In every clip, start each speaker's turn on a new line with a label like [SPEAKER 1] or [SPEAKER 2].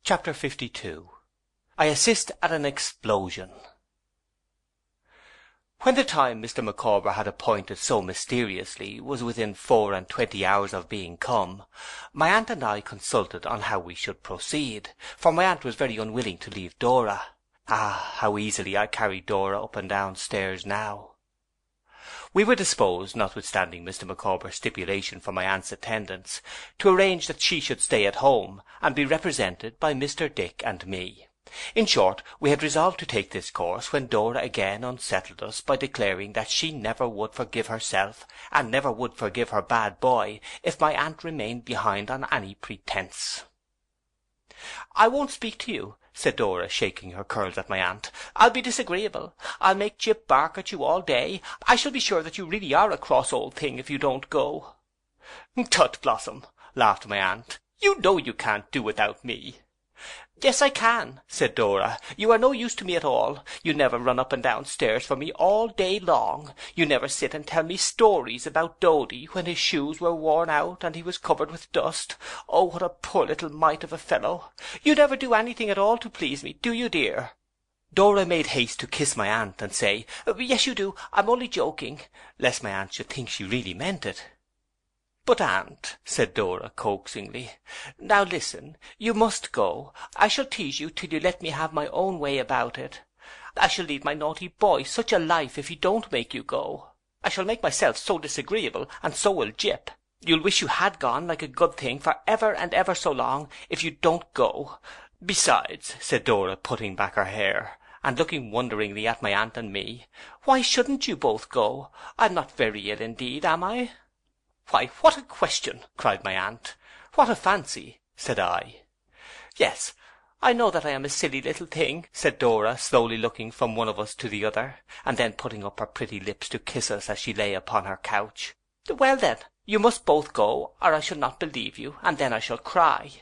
[SPEAKER 1] Chapter 52. I assist at an explosion. When the time Mr. Micawber had appointed so mysteriously was within 24 hours of being come, my aunt and I consulted on how we should proceed, for my aunt was very unwilling to leave Dora. How easily I carried Dora up and down stairs now! We were disposed, notwithstanding Mr. Micawber's stipulation for my aunt's attendance, to arrange that she should stay at home, and be represented by Mr. Dick and me. In short, we had resolved to take this course, when Dora again unsettled us by declaring that she never would forgive herself, and never would forgive her bad boy, if my aunt remained behind on any pretence. "I won't speak to you," said Dora, shaking her curls at my aunt. "I'll be disagreeable. I'll make Jip bark at you all day. I shall be sure that you really are a cross old thing if you don't go." "Tut, Blossom," laughed my aunt. "You know you can't do without me." "Yes, I can," said Dora. "You are no use to me at all. You never run up and down stairs for me all day long. You never sit and tell me stories about Dodie, when his shoes were worn out and he was covered with dust. Oh, what a poor little mite of a fellow! You never do anything at all to please me, do you, dear?" Dora made haste to kiss my aunt and say, "Yes, you do. I'm only joking," lest my aunt should think she really meant it. "But, aunt," said Dora coaxingly, "now listen. You must go. I shall tease you till you let me have my own way about it. I shall lead my naughty boy such a life if he don't make you go. I shall make myself so disagreeable, and so will Jip. You'll wish you had gone, like a good thing, for ever and ever so long, if you don't go. Besides," said Dora, putting back her hair, and looking wonderingly at my aunt and me, "why shouldn't you both go? I'm not very ill indeed, am I?" "Why, what a question!" cried my aunt. "What a fancy!" said I. "Yes, I know that I am a silly little thing," said Dora, slowly looking from one of us to the other, and then putting up her pretty lips to kiss us as she lay upon her couch. "Well then, you must both go, or I shall not believe you, and then I shall cry."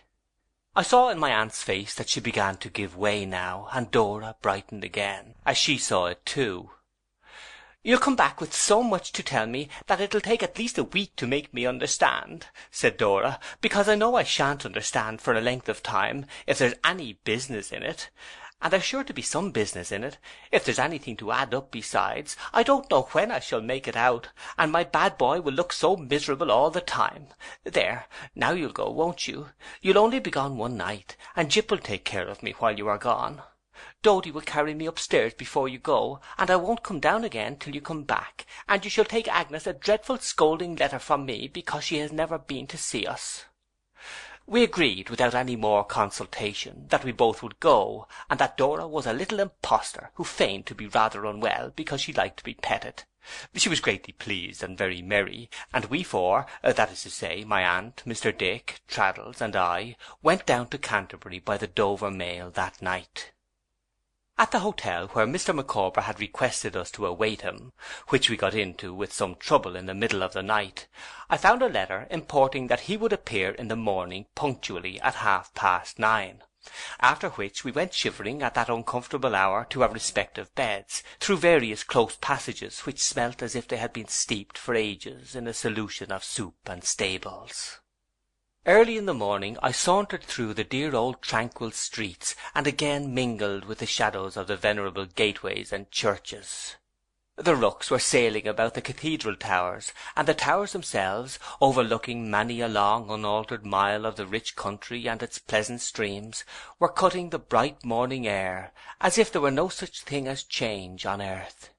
[SPEAKER 1] I saw in my aunt's face that she began to give way now, and Dora brightened again, as she saw it too. "You'll come back with so much to tell me that it'll take at least a week to make me understand," said Dora, "because I know I shan't understand for a length of time, if there's any business in it. And there's sure to be some business in it, if there's anything to add up besides. I don't know when I shall make it out, and my bad boy will look so miserable all the time. There, now you'll go, won't you? You'll only be gone one night, and Jip will take care of me while you are gone. Dodie will carry me upstairs before you go, and I won't come down again till you come back, and you shall take Agnes a dreadful scolding letter from me because she has never been to see us." We agreed, without any more consultation, that we both would go, and that Dora was a little impostor who feigned to be rather unwell because she liked to be petted. She was greatly pleased and very merry, and we four, that is to say, my aunt, Mr. Dick, Traddles, and I, went down to Canterbury by the Dover mail that night. At the hotel where Mr. Micawber had requested us to await him, which we got into with some trouble in the middle of the night, I found a letter importing that he would appear in the morning punctually at 9:30, after which we went shivering at that uncomfortable hour to our respective beds, through various close passages which smelt as if they had been steeped for ages in a solution of soup and stables. Early in the morning I sauntered through the dear old tranquil streets, and again mingled with the shadows of the venerable gateways and churches. The rooks were sailing about the cathedral towers, and the towers themselves, overlooking many a long unaltered mile of the rich country and its pleasant streams, were cutting the bright morning air, as if there were no such thing as change on earth.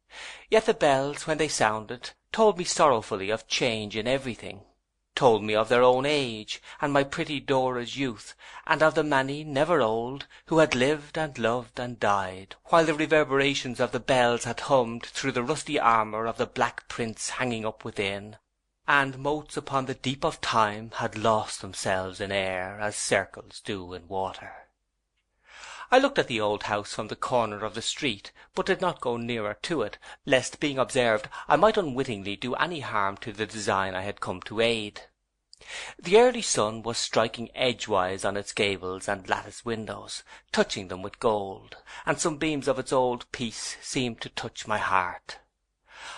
[SPEAKER 1] Yet the bells, when they sounded, told me sorrowfully of change in everything. Told me of their own age, and my pretty Dora's youth, and of the many, never old, who had lived and loved and died, while the reverberations of the bells had hummed through the rusty armour of the Black Prince hanging up within, and motes upon the deep of time had lost themselves in air, as circles do in water. I looked at the old house from the corner of the street, but did not go nearer to it, lest, being observed, I might unwittingly do any harm to the design I had come to aid. The early sun was striking edgewise on its gables and lattice windows, touching them with gold, and some beams of its old peace seemed to touch my heart.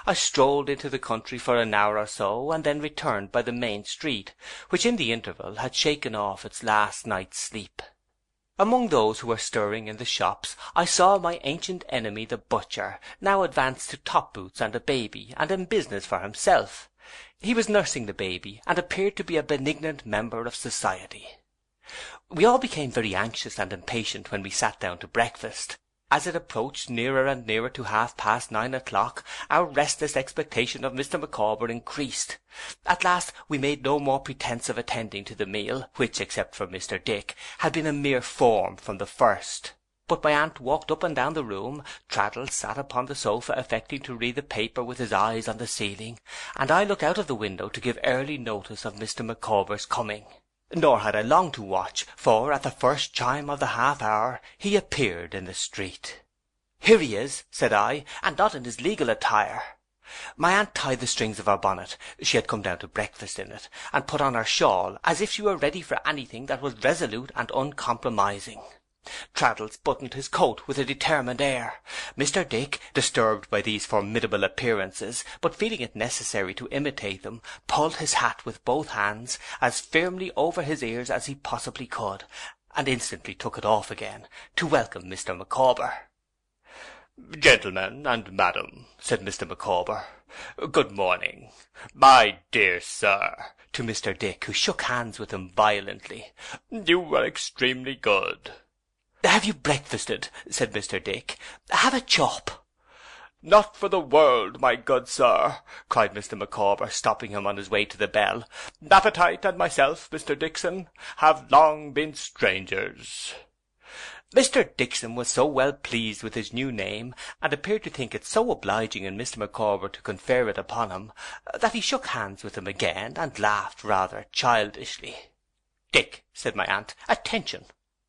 [SPEAKER 1] I strolled into the country for an hour or so, and then returned by the main street, which in the interval had shaken off its last night's sleep. Among those who were stirring in the shops, I saw my ancient enemy the butcher, now advanced to top boots and a baby, and in business for himself. He was nursing the baby, and appeared to be a benignant member of society. We all became very anxious and impatient when we sat down to breakfast. As it approached nearer and nearer to 9:30 o'clock, our restless expectation of Mr. Micawber increased. At last we made no more pretence of attending to the meal, which, except for Mr. Dick, had been a mere form from the first. But my aunt walked up and down the room, Traddles sat upon the sofa affecting to read the paper with his eyes on the ceiling, and I looked out of the window to give early notice of Mr. Micawber's coming. Nor had I long to watch, for at the first chime of the half-hour he appeared in the street. "Here he is," said I, "and not in his legal attire." My aunt tied the strings of her bonnet, she had come down to breakfast in it, and put on her shawl, as if she were ready for anything that was resolute and uncompromising. Traddles buttoned his coat with a determined air. Mr. Dick, disturbed by these formidable appearances, but feeling it necessary to imitate them, pulled his hat with both hands as firmly over his ears as he possibly could, and instantly took it off again, to welcome Mr. Micawber. "Gentlemen and madam," said Mr. Micawber, "good morning. My dear sir," to Mr. Dick, who shook hands with him violently, "you are extremely good." "Have you breakfasted?" said Mr. Dick. "Have a chop." "Not for the world, my good sir," cried Mr. Micawber, stopping him on his way to the bell. "Appetite and myself, Mr. Dixon, have long been strangers." Mr. Dixon was so well pleased with his new name, and appeared to think it so obliging in Mr. Micawber to confer it upon him, that he shook hands with him again, and laughed rather childishly. "Dick," said my aunt, "attention."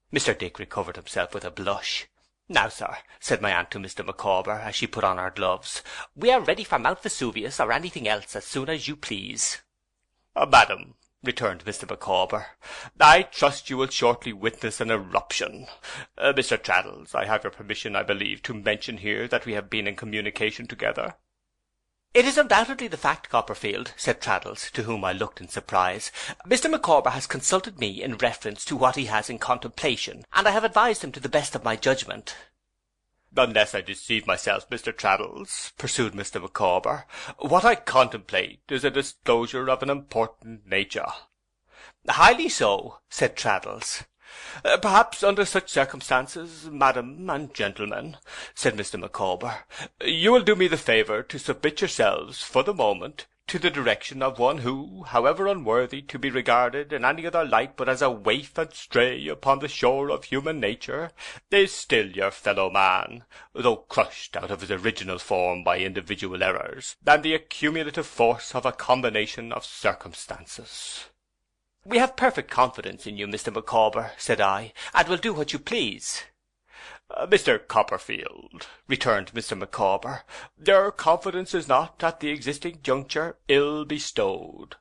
[SPEAKER 1] Mr. Dick recovered himself with a blush. "Now, sir," said my aunt to Mr. Micawber, as she put on her gloves, "we are ready for Mount Vesuvius or anything else as soon as you please." "Madam," returned Mr. Micawber, "I trust you will shortly witness an eruption. Mr. Traddles, I have your permission, I believe, to mention here that we have been in communication together." "It is undoubtedly the fact, Copperfield," said Traddles, to whom I looked in surprise. "Mr. Micawber has consulted me in reference to what he has in contemplation, and I have advised him to the best of my judgment." "Unless I deceive myself, Mr. Traddles," pursued Mr. Micawber, "what I contemplate is a disclosure of an important nature." "Highly so," said Traddles. "Perhaps under such circumstances, madam and gentlemen," said Mr. Micawber, "you will do me the favour to submit yourselves, for the moment, to the direction of one who, however unworthy to be regarded in any other light but as a waif and stray upon the shore of human nature, is still your fellow man, though crushed out of his original form by individual errors, and the accumulative force of a combination of circumstances." "We have perfect confidence in you, Mr. Micawber," said I, "and will do what you please." "Mr. Copperfield," returned Mr. Micawber, "your confidence is not, at the existing juncture, ill bestowed.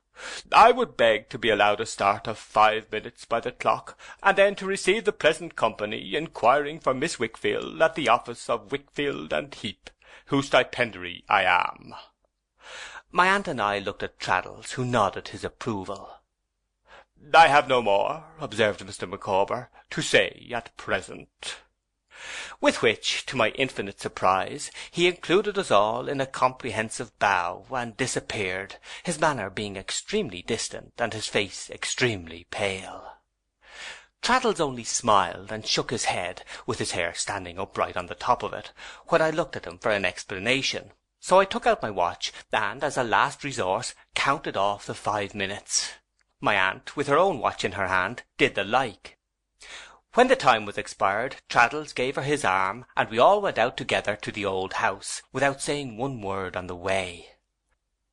[SPEAKER 1] I would beg to be allowed a start of 5 minutes by the clock, and then to receive the present company inquiring for Miss Wickfield at the office of Wickfield and Heep, whose stipendiary I am." My aunt and I looked at Traddles, who nodded his approval. "I have no more," observed Mr. Micawber, "to say at present." With which, to my infinite surprise, he included us all in a comprehensive bow, and disappeared, his manner being extremely distant, and his face extremely pale. Traddles only smiled, and shook his head, with his hair standing upright on the top of it, when I looked at him for an explanation. So I took out my watch, and, as a last resource, counted off the 5 minutes. My aunt, with her own watch in her hand, did the like. When the time was expired, Traddles gave her his arm, and we all went out together to the old house, without saying one word on the way.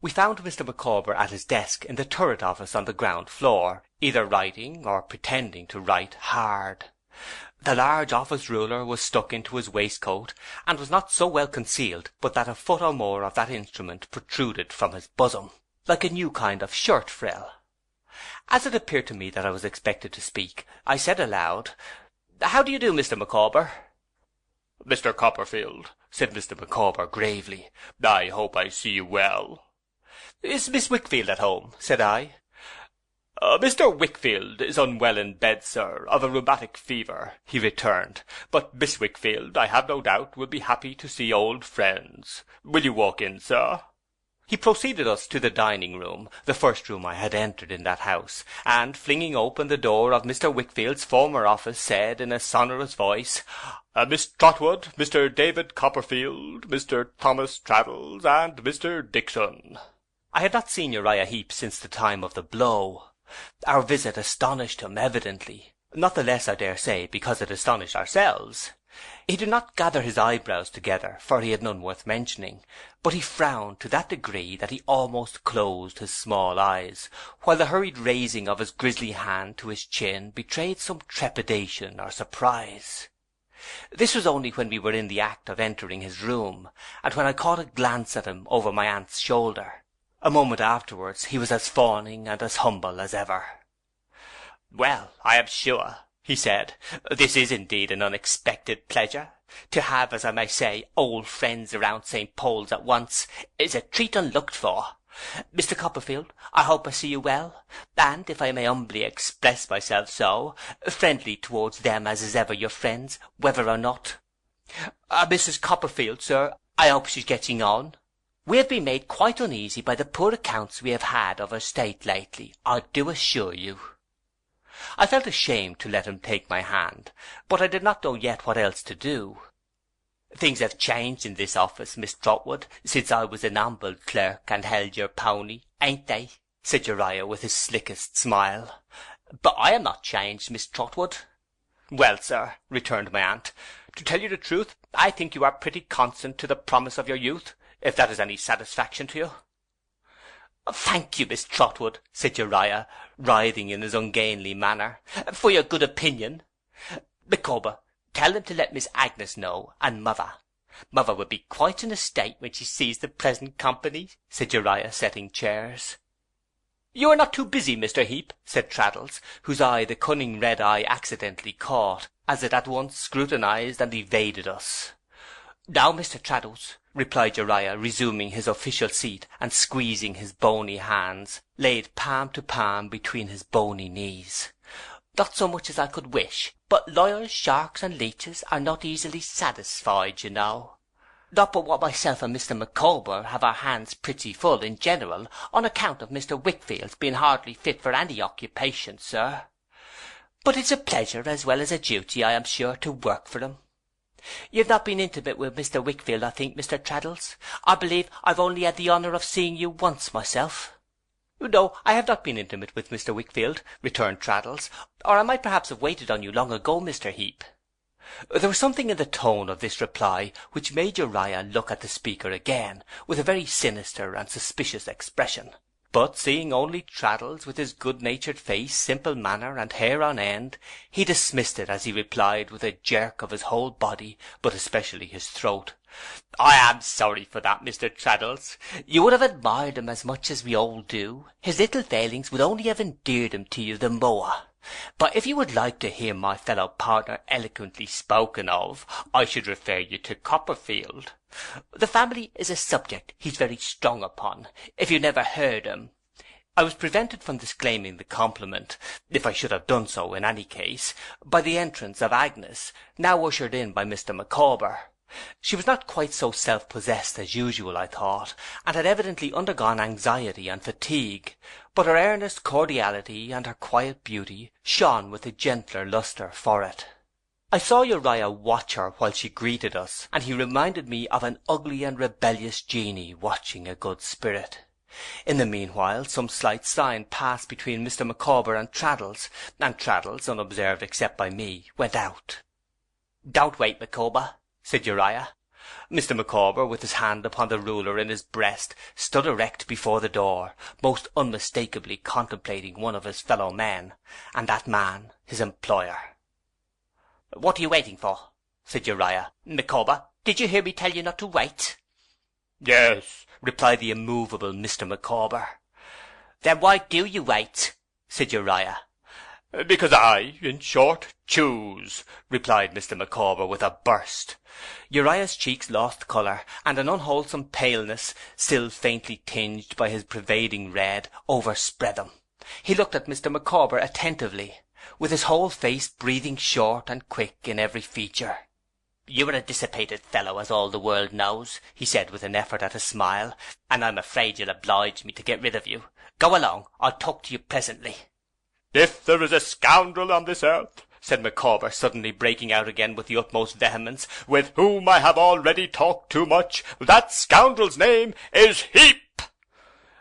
[SPEAKER 1] We found Mr. Micawber at his desk in the turret office on the ground floor, either writing, or pretending to write, hard. The large office ruler was stuck into his waistcoat, and was not so well concealed but that a foot or more of that instrument protruded from his bosom, like a new kind of shirt frill. As it appeared to me that I was expected to speak, I said aloud, "How do you do, Mr. Micawber?" "Mr. Copperfield," said Mr. Micawber gravely, "I hope I see you well." "Is Miss Wickfield at home?" said I. Mr. Wickfield is unwell in bed, sir, of a rheumatic fever," he returned. "But Miss Wickfield, I have no doubt, will be happy to see old friends. Will you walk in, sir?" He proceeded us to the dining-room, the first room I had entered in that house, and, flinging open the door of Mr. Wickfield's former office, said in a sonorous voice, "Miss Trotwood, Mr. David Copperfield, Mr. Thomas Traddles, and Mr. Dixon." I had not seen Uriah Heep since the time of the blow. Our visit astonished him, evidently, not the less, I dare say, because it astonished ourselves. He did not gather his eyebrows together, for he had none worth mentioning, but he frowned to that degree that he almost closed his small eyes, while the hurried raising of his grisly hand to his chin betrayed some trepidation or surprise. This was only when we were in the act of entering his room, and when I caught a glance at him over my aunt's shoulder. A moment afterwards he was as fawning and as humble as ever. "Well, I am sure," he said, "this is indeed an unexpected pleasure. To have, as I may say, old friends around St. Paul's at once is a treat unlooked for. Mr. Copperfield, I hope I see you well, and, if I may humbly express myself so, friendly towards them as is ever your friends, whether or not. Mrs. Copperfield, sir, I hope she's getting on. We have been made quite uneasy by the poor accounts we have had of her state lately, I do assure you." I felt ashamed to let him take my hand, but I did not know yet what else to do. "Things have changed in this office, Miss Trotwood, since I was an humble clerk and held your pony, ain't they?" said Uriah with his slickest smile. "But I am not changed, Miss Trotwood." "Well, sir," returned my aunt, "to tell you the truth, I think you are pretty constant to the promise of your youth, if that is any satisfaction to you." "Thank you, Miss Trotwood," said Uriah, writhing in his ungainly manner, "for your good opinion. Micawber, tell them to let Miss Agnes know, and mother. Mother will be quite in a state when she sees the present company," said Uriah, setting chairs. "You are not too busy, Mr. Heep," said Traddles, whose eye the cunning red eye accidentally caught, as it at once scrutinized and evaded us. "Now, Mr. Traddles," replied Uriah, resuming his official seat and squeezing his bony hands, laid palm to palm between his bony knees. "Not so much as I could wish, but lawyers, sharks, and leeches are not easily satisfied, you know. Not but what myself and Mr. Micawber have our hands pretty full in general, on account of Mr. Wickfield's being hardly fit for any occupation, sir. But it's a pleasure as well as a duty, I am sure, to work for him. You've not been intimate with Mr. Wickfield, I think, Mr. Traddles? I believe I've only had the honour of seeing you once myself." "No, I have not been intimate with Mr. Wickfield," returned Traddles, "or I might perhaps have waited on you long ago, Mr. Heep." There was something in the tone of this reply which made Uriah look at the speaker again, with a very sinister and suspicious expression. But seeing only Traddles, with his good-natured face, simple manner, and hair on end, he dismissed it as he replied with a jerk of his whole body, but especially his throat, "I am sorry for that, Mr. Traddles. You would have admired him as much as we all do. His little failings would only have endeared him to you the more. But if you would like to hear my fellow partner eloquently spoken of, I should refer you to Copperfield. The family is a subject he's very strong upon, if you never heard him." I was prevented from disclaiming the compliment, if I should have done so in any case, by the entrance of Agnes, now ushered in by Mr. Micawber. She was not quite so self-possessed as usual, I thought, and had evidently undergone anxiety and fatigue, but her earnest cordiality and her quiet beauty shone with a gentler lustre for it. I saw Uriah watch her while she greeted us, and he reminded me of an ugly and rebellious genie watching a good spirit. In the meanwhile some slight sign passed between Mr. Micawber and Traddles, unobserved except by me, went out. "Don't wait, Micawber," said Uriah. Mr. Micawber, with his hand upon the ruler in his breast, stood erect before the door, most unmistakably contemplating one of his fellow men, and that man his employer. "What are you waiting for?" said Uriah. "Micawber, did you hear me tell you not to wait?" "Yes," replied the immovable Mr. Micawber. "Then why do you wait?" said Uriah. "Because I, in short, choose," replied Mr. Micawber with a burst. Uriah's cheeks lost colour, and an unwholesome paleness, still faintly tinged by his pervading red, overspread them. He looked at Mr. Micawber attentively, with his whole face breathing short and quick in every feature. "You are a dissipated fellow, as all the world knows," he said with an effort at a smile, "and I'm afraid you'll oblige me to get rid of you. Go along, I'll talk to you presently." "If there is a scoundrel on this earth," said Micawber, suddenly breaking out again with the utmost vehemence, "with whom I have already talked too much, that scoundrel's name is Heep."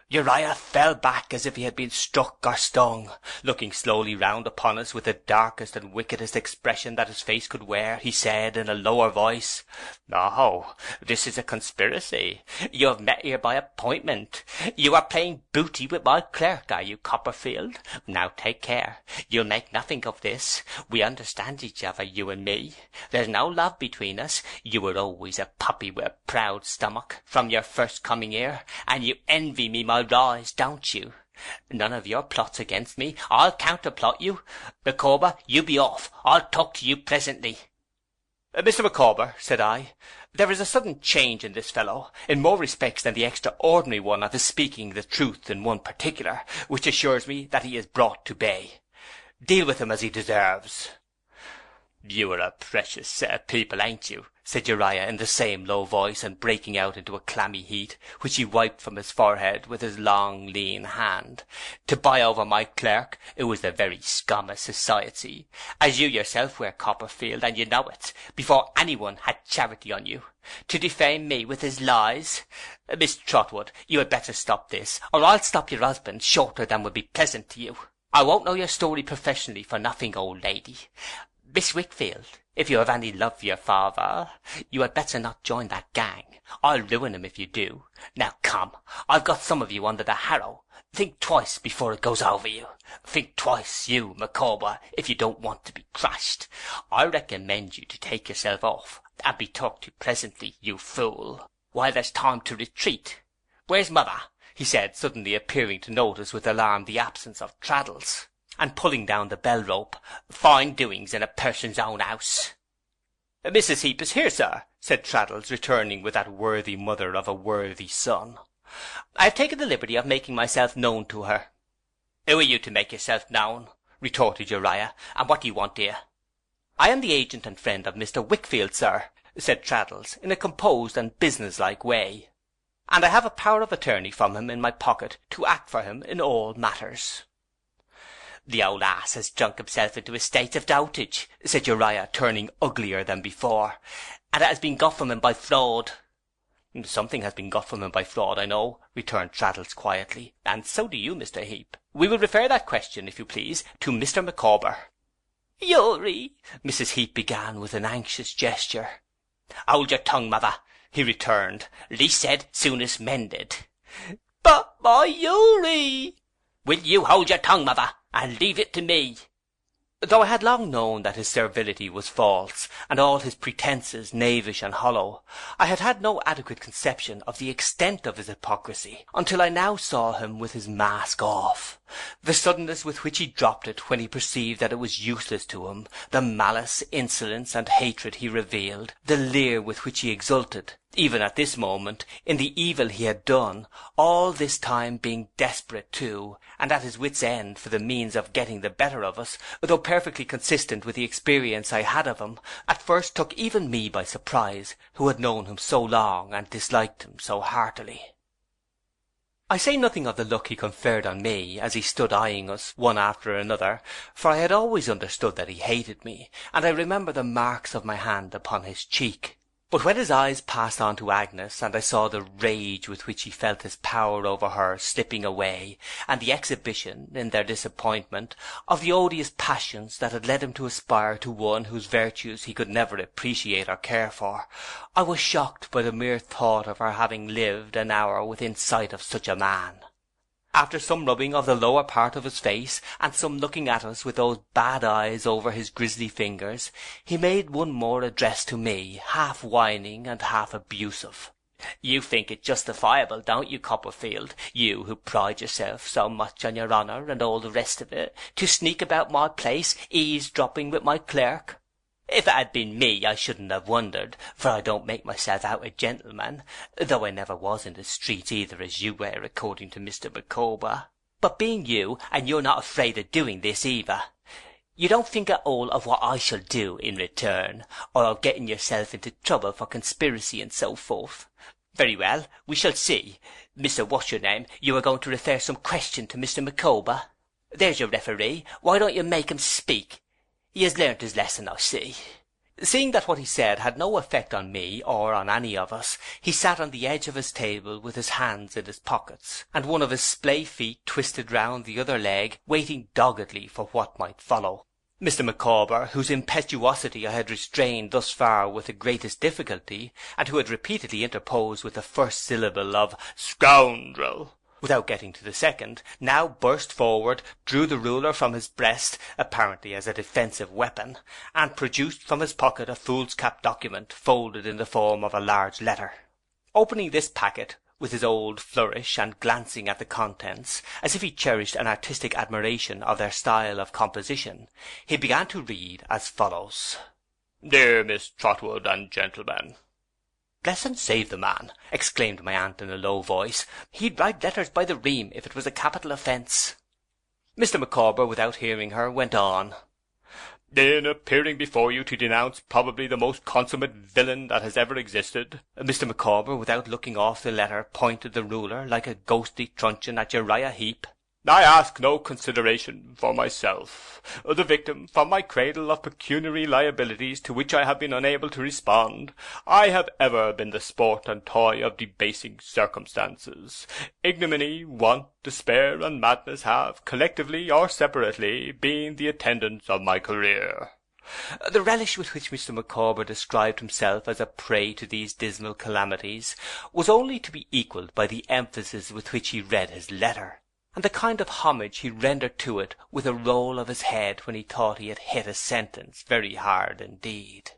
[SPEAKER 1] Uriah fell back as if he had been struck or stung. Looking slowly round upon us with the darkest and wickedest expression that his face could wear, he said in a lower voice, "Oh, this is a conspiracy. You have met here by appointment. You are playing booty with my clerk, are you, Copperfield? Now take care. You'll make nothing of this. We understand each other, you and me. There's no love between us. You were always a puppy with a proud stomach, from your first coming here, and you envy me my rise, don't you? None of your plots against me. I'll counterplot you. Micawber, you be off. I'll talk to you presently." "Mr. Micawber," said I, "there is a sudden change in this fellow, in more respects than the extraordinary one of his speaking the truth in one particular, which assures me that he is brought to bay. Deal with him as he deserves." "You are a precious set of people, ain't you?" said Uriah in the same low voice, and breaking out into a clammy heat, which he wiped from his forehead with his long lean hand. "To buy over my clerk, who was the very scum of society, as you yourself were, Copperfield, and you know it, before anyone had charity on you. To defame me with his lies. Miss Trotwood, you had better stop this, or I'll stop your husband shorter than will be pleasant to you. I won't know your story professionally for nothing, old lady. Miss Wickfield, if you have any love for your father, you had better not join that gang. I'll ruin him if you do. Now come, I've got some of you under the harrow. Think twice before it goes over you. Think twice, you, Micawber, if you don't want to be crushed. I recommend you to take yourself off, and be talked to presently, you fool, while there's time to retreat. Where's mother?" he said, suddenly appearing to notice with alarm the absence of Traddles, and pulling down the bell rope. "Fine doings in a person's own house." "Mrs. Heep is here, sir," said Traddles, returning with that worthy mother of a worthy son. "I have taken the liberty of making myself known to her." "Who are you to make yourself known?" retorted Uriah, "and what do you want here?" "I am the agent and friend of Mr. Wickfield, sir," said Traddles, in a composed and businesslike way, "and I have a power of attorney from him in my pocket to act for him in all matters." "The old ass has drunk himself into a state of dotage," said Uriah, turning uglier than before, "and it has been got from him by fraud." "Something has been got from him by fraud, I know," returned Traddles quietly, "and so do you, Mr. Heep. We will refer that question, if you please, to Mr. Micawber." "Uri," Mrs. Heep began with an anxious gesture. "Hold your tongue, mother," he returned. "Least said, soonest mended." "But my Uri!" "Will you hold your tongue, mother, and leave it to me?" Though I had long known that his servility was false, and all his pretences knavish and hollow, I had had no adequate conception of the extent of his hypocrisy, until I now saw him with his mask off. The suddenness with which he dropped it when he perceived that it was useless to him, the malice, insolence, and hatred he revealed, the leer with which he exulted, even at this moment, in the evil he had done, all this time being desperate too, and at his wit's end for the means of getting the better of us, though perfectly consistent with the experience I had of him, at first took even me by surprise, who had known him so long and disliked him so heartily. I say nothing of the look he conferred on me as he stood eyeing us one after another, for I had always understood that he hated me, and I remember the marks of my hand upon his cheek. But when his eyes passed on to Agnes, and I saw the rage with which he felt his power over her slipping away, and the exhibition, in their disappointment, of the odious passions that had led him to aspire to one whose virtues he could never appreciate or care for, I was shocked by the mere thought of her having lived an hour within sight of such a man. After some rubbing of the lower part of his face, and some looking at us with those bad eyes over his grisly fingers, he made one more address to me, half whining and half abusive. "You think it justifiable, don't you, Copperfield, you who pride yourself so much on your honour and all the rest of it, to sneak about my place, eavesdropping with my clerk? If it had been me, I shouldn't have wondered, for I don't make myself out a gentleman, though I never was in the streets either, as you were, according to Mr. Micawber. But being you, and you're not afraid of doing this either, you don't think at all of what I shall do in return, or of getting yourself into trouble for conspiracy and so forth. Very well, we shall see. Mr. What's-your-name, you are going to refer some question to Mr. Micawber. There's your referee. Why don't you make him speak? He has learnt his lesson, I see. Seeing that what he said had no effect on me or on any of us, he sat on the edge of his table with his hands in his pockets, and one of his splay feet twisted round the other leg, waiting doggedly for what might follow. Mr. Micawber, whose impetuosity I had restrained thus far with the greatest difficulty, and who had repeatedly interposed with the first syllable of "scoundrel," without getting to the second, now burst forward, drew the ruler from his breast, apparently as a defensive weapon, and produced from his pocket a foolscap document folded in the form of a large letter. Opening this packet with his old flourish, and glancing at the contents, as if he cherished an artistic admiration of their style of composition, he began to read as follows. "Dear Miss Trotwood and gentlemen." "Bless and save the man!" exclaimed my aunt in a low voice. "He'd write letters by the ream if it was a capital offence." Mr. Micawber, without hearing her, went on. "In appearing before you to denounce probably the most consummate villain that has ever existed," Mr. Micawber, without looking off the letter, pointed the ruler like a ghostly truncheon at Uriah Heep, "I ask no consideration for myself, the victim from my cradle of pecuniary liabilities to which I have been unable to respond. I have ever been the sport and toy of debasing circumstances. Ignominy, want, despair, and madness have, collectively or separately, been the attendants of my career." The relish with which Mr. Micawber described himself as a prey to these dismal calamities was only to be equalled by the emphasis with which he read his letter, and the kind of homage he rendered to it with a roll of his head when he thought he had hit a sentence very hard indeed.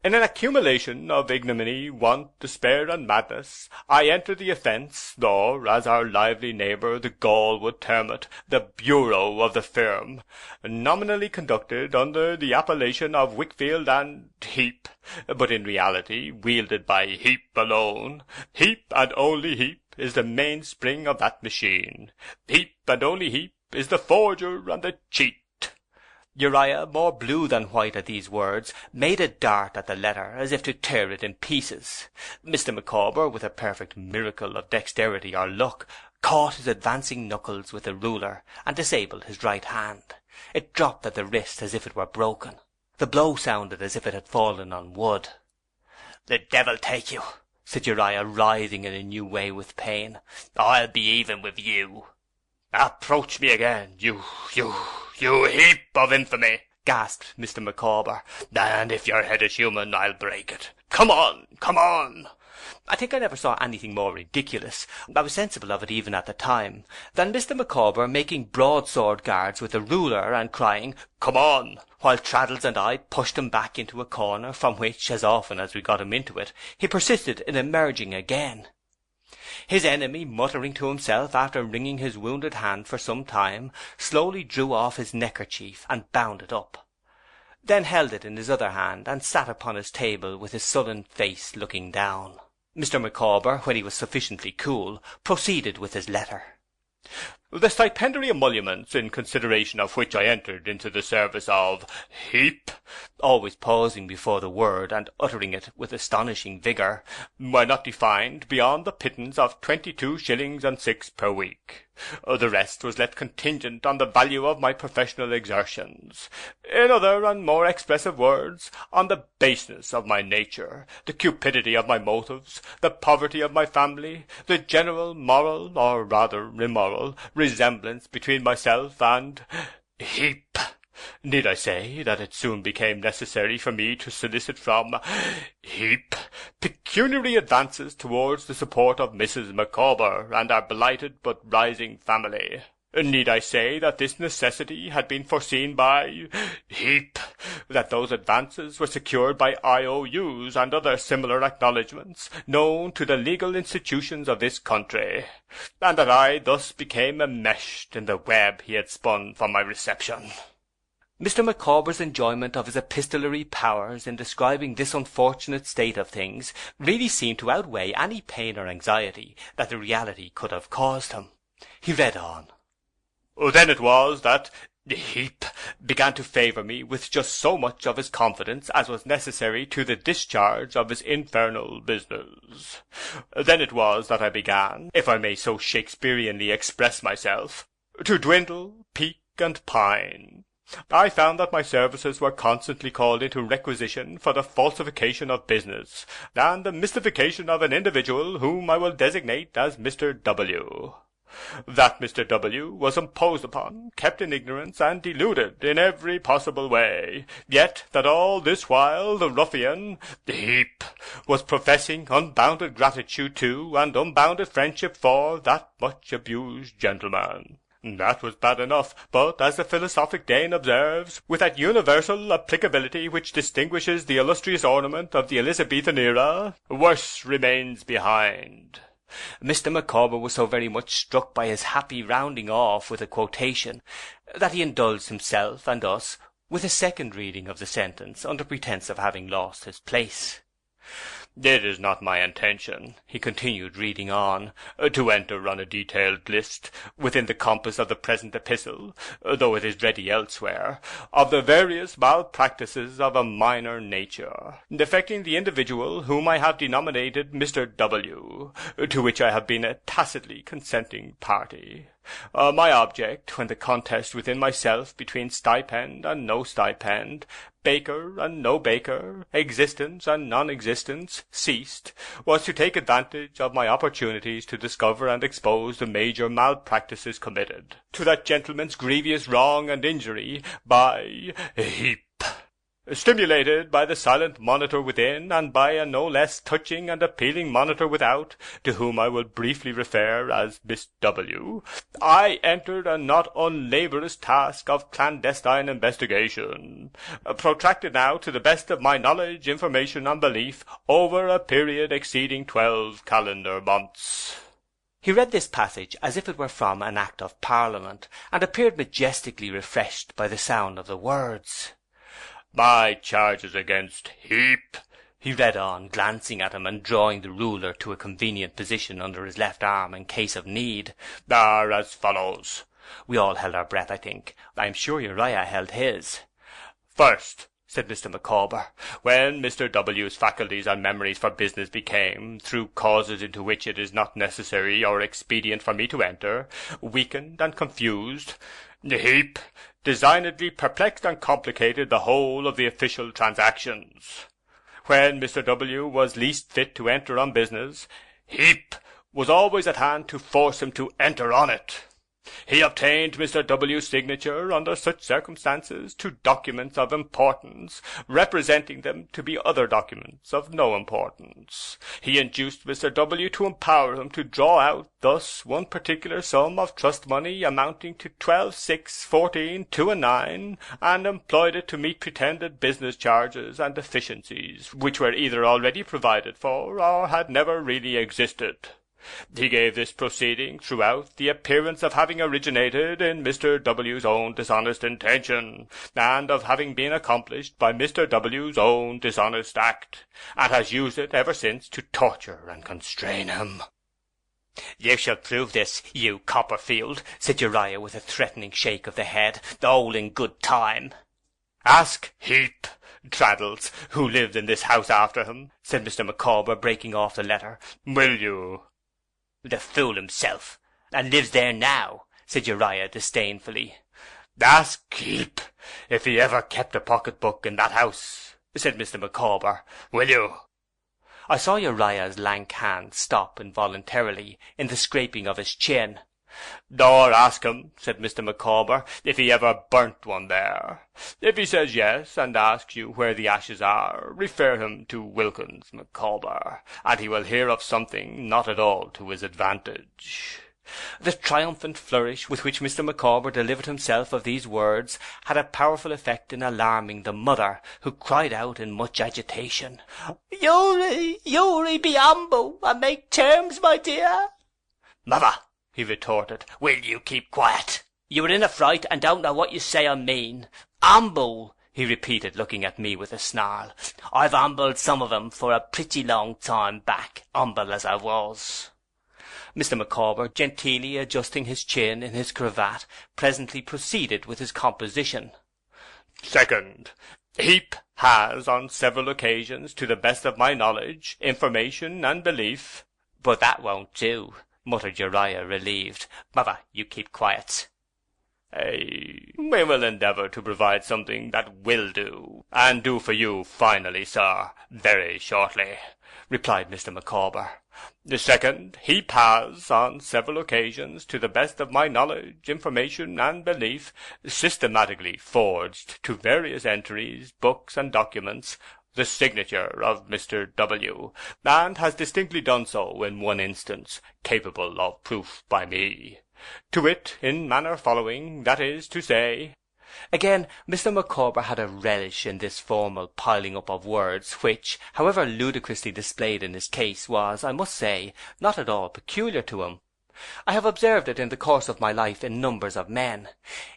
[SPEAKER 1] "In an accumulation of ignominy, want, despair, and madness, I entered the offence, or, as our lively neighbour the Gaul would term it, the bureau of the firm, nominally conducted under the appellation of Wickfield and Heep, but in reality wielded by Heep alone. Heep, and only Heep, is the mainspring of that machine. Heep, and only Heep, is the forger and the cheat." Uriah, more blue than white at these words, made a dart at the letter, as if to tear it in pieces. Mr. Micawber, with a perfect miracle of dexterity or luck, caught his advancing knuckles with the ruler, and disabled his right hand. It dropped at the wrist as if it were broken. The blow sounded as if it had fallen on wood. "The devil take you!" said Uriah, writhing in a new way with pain. "I'll be even with you." "Approach me again, you heap of infamy!" gasped Mr. Micawber. "And if your head is human, I'll break it. Come on, come on!" I think I never saw anything more ridiculous, I was sensible of it even at the time, than Mr. Micawber making broadsword guards with the ruler and crying, "Come on!" while Traddles and I pushed him back into a corner, from which, as often as we got him into it, he persisted in emerging again. His enemy, muttering to himself after wringing his wounded hand for some time, slowly drew off his neckerchief and bound it up, then held it in his other hand and sat upon his table with his sullen face looking down. Mr. Micawber, when he was sufficiently cool, proceeded with his letter. "The stipendiary emoluments in consideration of which I entered into the service of Heep," always pausing before the word and uttering it with astonishing vigour, "were not defined beyond the pittance of 22 shillings and 6 per week. The rest was left contingent on the value of my professional exertions. In other and more expressive words, on the baseness of my nature, the cupidity of my motives, the poverty of my family, the general moral, or rather immoral, resemblance between myself and Heep. Need I say that it soon became necessary for me to solicit from Heep pecuniary advances towards the support of Mrs. Micawber and our blighted but rising family? Need I say that this necessity had been foreseen by Heep, that those advances were secured by IOUs and other similar acknowledgments, known to the legal institutions of this country, and that I thus became enmeshed in the web he had spun for my reception?" Mr. Micawber's enjoyment of his epistolary powers in describing this unfortunate state of things really seemed to outweigh any pain or anxiety that the reality could have caused him. He read on. Then it was that Heap began to favour me with just so much of his confidence as was necessary to the discharge of his infernal business. Then it was that I began, if I may so Shakespeareanly express myself, to dwindle, peak, and pine. I found that my services were constantly called into requisition for the falsification of business, and the mystification of an individual whom I will designate as Mr. W. That Mr. W. was imposed upon, kept in ignorance, and deluded in every possible way, yet that all this while the ruffian, Heap, was professing unbounded gratitude to, and unbounded friendship for, that much abused gentleman. That was bad enough, but, as the philosophic Dane observes, with that universal applicability which distinguishes the illustrious ornament of the Elizabethan era, worse remains behind. Mr. Micawber was so very much struck by his happy rounding off with a quotation, that he indulged himself and us with a second reading of the sentence, under pretence of having lost his place. "It is not my intention," he continued, reading on, "to enter on a detailed list, within the compass of the present epistle, though it is ready elsewhere, of the various malpractices of a minor nature, affecting the individual whom I have denominated Mr. W., to which I have been a tacitly consenting party. My object, when the contest within myself between stipend and no stipend, baker and no baker, existence and non-existence, ceased, was to take advantage of my opportunities to discover and expose the major malpractices committed to that gentleman's grievous wrong and injury by Heap, stimulated by the silent monitor within, and by a no less touching and appealing monitor without, to whom I will briefly refer as Miss W., I entered a not unlaborious task of clandestine investigation, protracted now, to the best of my knowledge, information, and belief, over a period exceeding 12 calendar months." He read this passage as if it were from an Act of Parliament, and appeared majestically refreshed by the sound of the words. "My charges against Heap," he read on, glancing at him and drawing the ruler to a convenient position under his left arm in case of need, "are as follows." We all held our breath, I think. I am sure Uriah held his. "First," said Mr. Micawber, "when Mr. W.'s faculties and memories for business became, through causes into which it is not necessary or expedient for me to enter, weakened and confused, Heap designedly perplexed and complicated the whole of the official transactions. When Mr. W. was least fit to enter on business, Heap was always at hand to force him to enter on it. He obtained Mr. W.'s signature under such circumstances to documents of importance, representing them to be other documents of no importance. He induced Mr. W. to empower him to draw out thus one particular sum of trust money amounting to 12, 6, 14, 2 and 9, and employed it to meet pretended business charges and deficiencies, which were either already provided for or had never really existed. He gave this proceeding throughout the appearance of having originated in Mr. W.'s own dishonest intention, and of having been accomplished by Mr. W.'s own dishonest act, and has used it ever since to torture and constrain him." "You shall prove this, you Copperfield," said Uriah with a threatening shake of the head, "all in good time." "Ask Heap, Traddles, who lived in this house after him," said Mr. Micawber, breaking off the letter. "Will you?" "The fool himself, and lives there now," said Uriah disdainfully. "Ask Heap if he ever kept a pocket-book in that house," said Mr. Micawber. "Will you?" I saw Uriah's lank hand stop involuntarily in the scraping of his chin. "Or ask him," said Mr. Micawber, "if he ever burnt one there. If he says yes, and asks you where the ashes are, refer him to Wilkins, Micawber, and he will hear of something not at all to his advantage." The triumphant flourish with which Mr. Micawber delivered himself of these words had a powerful effect in alarming the mother, who cried out in much agitation, Uri, be humble, and make terms, my dear." "Mother," he retorted, "will you keep quiet? You are in a fright, and don't know what you say or mean. Humble," he repeated, looking at me with a snarl. "I've humbled some of 'em for a pretty long time back, humble as I was." Mr. Micawber, genteelly adjusting his chin in his cravat, presently proceeded with his composition.
[SPEAKER 2] Second, Heap has, on several occasions, to the best of my knowledge, information, and belief—
[SPEAKER 1] But that won't do, muttered Uriah, relieved. Mother, you keep quiet.
[SPEAKER 2] We will endeavour to provide something that will do, and do for you finally, sir, very shortly, replied Mr. Micawber. Second, Heap has, on several occasions, to the best of my knowledge, information, and belief, systematically forged to various entries, books, and documents, the signature of Mr. W., and has distinctly done so in one instance, capable of proof by me. To wit, in manner following, that is to say—
[SPEAKER 1] Again Mr. Micawber had a relish in this formal piling up of words, which, however ludicrously displayed in his case, was, I must say, not at all peculiar to him. I have observed it in the course of my life in numbers of men.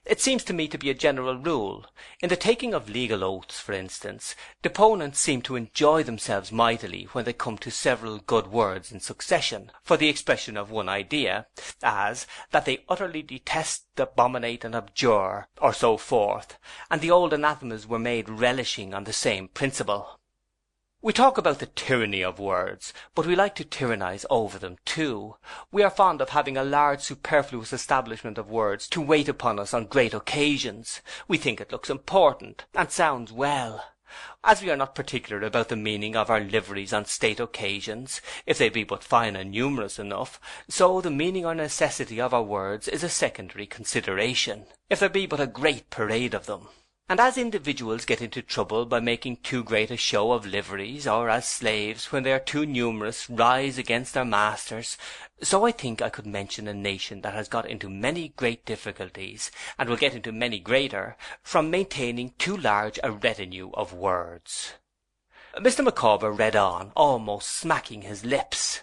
[SPEAKER 1] It seems to me to be a general rule. In the taking of legal oaths, for instance, deponents seem to enjoy themselves mightily when they come to several good words in succession, for the expression of one idea, as that they utterly detest, abominate, and abjure, or so forth, and the old anathemas were made relishing on the same principle. We talk about the tyranny of words, but we like to tyrannize over them too. We are fond of having a large superfluous establishment of words to wait upon us on great occasions. We think it looks important, and sounds well. As we are not particular about the meaning of our liveries on state occasions, if they be but fine and numerous enough, so the meaning or necessity of our words is a secondary consideration, if there be but a great parade of them. And as individuals get into trouble by making too great a show of liveries, or as slaves, when they are too numerous, rise against their masters, so I think I could mention a nation that has got into many great difficulties, and will get into many greater, from maintaining too large a retinue of words. Mr. Micawber read on, almost smacking his lips.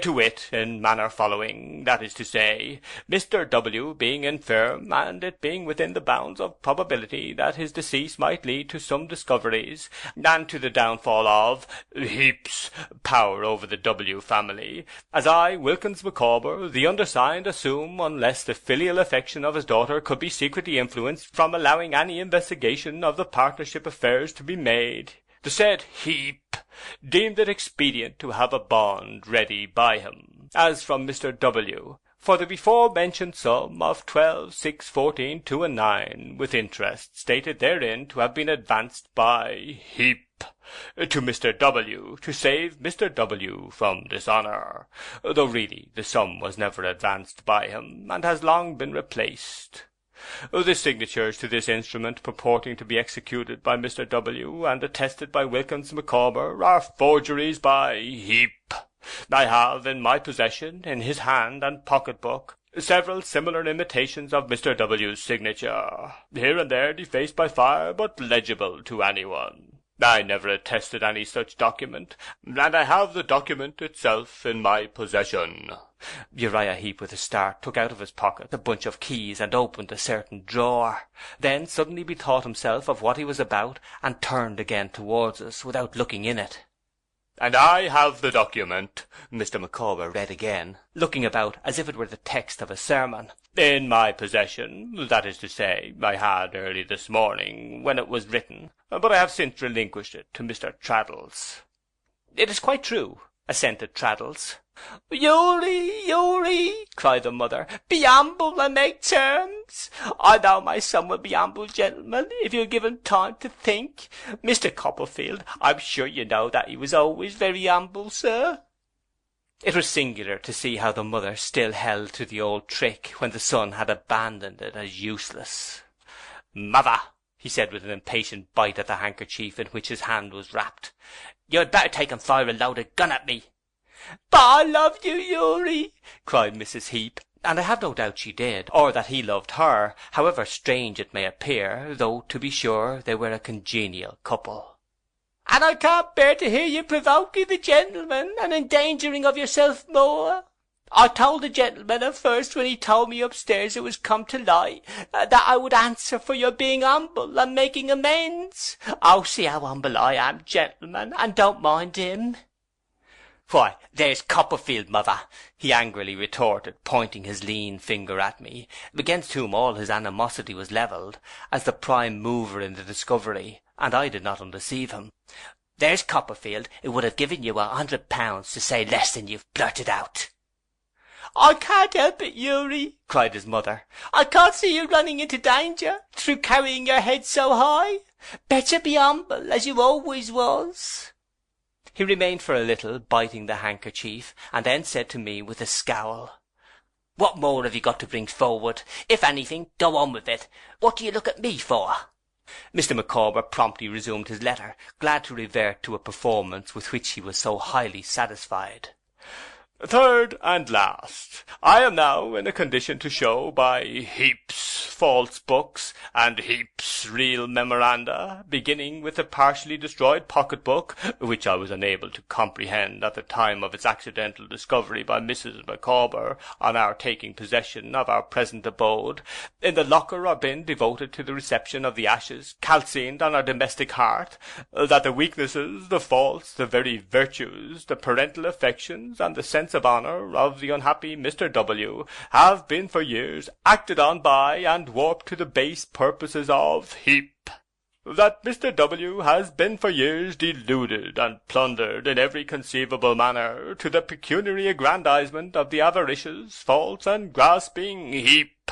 [SPEAKER 1] To wit, in manner following, that is to say, Mr. W. being infirm, and it being within the bounds of probability that his decease might lead to some discoveries, and to the downfall of Heap's power over the W. family, as I, Wilkins Micawber, the undersigned, assume, unless the filial affection of his daughter could be secretly influenced from allowing any investigation of the partnership affairs to be made, the said Heap deemed it expedient to have a bond ready by him, as from Mr. W., for the before-mentioned sum of 12, 6, 14, 2 and 9, with interest stated therein to have been advanced by Heap to Mr. W. to save Mr. W. from dishonour, though really the sum was never advanced by him, and has long been replaced. The signatures to this instrument purporting to be executed by Mr. W. and attested by Wilkins Micawber are forgeries by Heap. I have in my possession, in his hand and pocket-book, several similar imitations of Mr. W.'s signature, here and there defaced by fire, but legible to anyone. I never attested any such document, and I have the document itself in my possession. Uriah Heep, with a start, took out of his pocket a bunch of keys and opened a certain drawer. Then suddenly bethought himself of what he was about, and turned again towards us, without looking in it.
[SPEAKER 2] And I have the document, Mr. Micawber
[SPEAKER 1] read again, looking about as if it were the text of a sermon,
[SPEAKER 2] in my possession, that is to say, I had early this morning, when it was written, but I have since relinquished it to Mr. Traddles.
[SPEAKER 1] It is quite true, assented Traddles.
[SPEAKER 3] Uri, cried the mother, be humble and make terms. I know my son will be humble, gentlemen, if you'll give him time to think. Mr. Copperfield, I'm sure you know that he was always very humble, sir.
[SPEAKER 1] It was singular to see how the mother still held to the old trick when the son had abandoned it as useless. "Mother," he said with an impatient bite at the handkerchief in which his hand was wrapped, "you had better take and fire a loaded gun at me."
[SPEAKER 3] "But I love you, Uri," cried Mrs. Heep.
[SPEAKER 1] And I have no doubt she did, or that he loved her, however strange it may appear, though, to be sure, they were a congenial couple.
[SPEAKER 3] "And I can't bear to hear you provoking the gentleman, and endangering of yourself more. I told the gentleman at first, when he told me upstairs it was come to light, that I would answer for your being humble and making amends. Oh, see how humble I am, gentlemen, and don't mind him."
[SPEAKER 1] Why, there's Copperfield, mother, he angrily retorted, pointing his lean finger at me, against whom all his animosity was levelled, as the prime mover in the discovery, and I did not undeceive him. There's Copperfield, who would have given you £100 to say less than you've blurted out.
[SPEAKER 3] I can't help it, Uri, cried his mother. I can't see you running into danger through carrying your head so high. Better be humble, as you always was.
[SPEAKER 1] He remained for a little, biting the handkerchief, and then said to me with a scowl, What more have you got to bring forward? If anything, go on with it. What do you look at me for? Mr. Micawber promptly resumed his letter, glad to revert to a performance with which he was so highly satisfied.
[SPEAKER 2] Third and last, I am now in a condition to show by heaps false books and heaps real memoranda, beginning with the partially destroyed pocket-book, which I was unable to comprehend at the time of its accidental discovery by Mrs. Micawber on our taking possession of our present abode, in the locker or bin devoted to the reception of the ashes calcined on our domestic hearth, that the weaknesses, the faults, the very virtues, the parental affections, and the sense of honour of the unhappy Mr. W. have been for years acted on by and warped to the base purposes of heap. That Mr. W. has been for years deluded and plundered in every conceivable manner to the pecuniary aggrandizement of the avaricious, false, and grasping heap.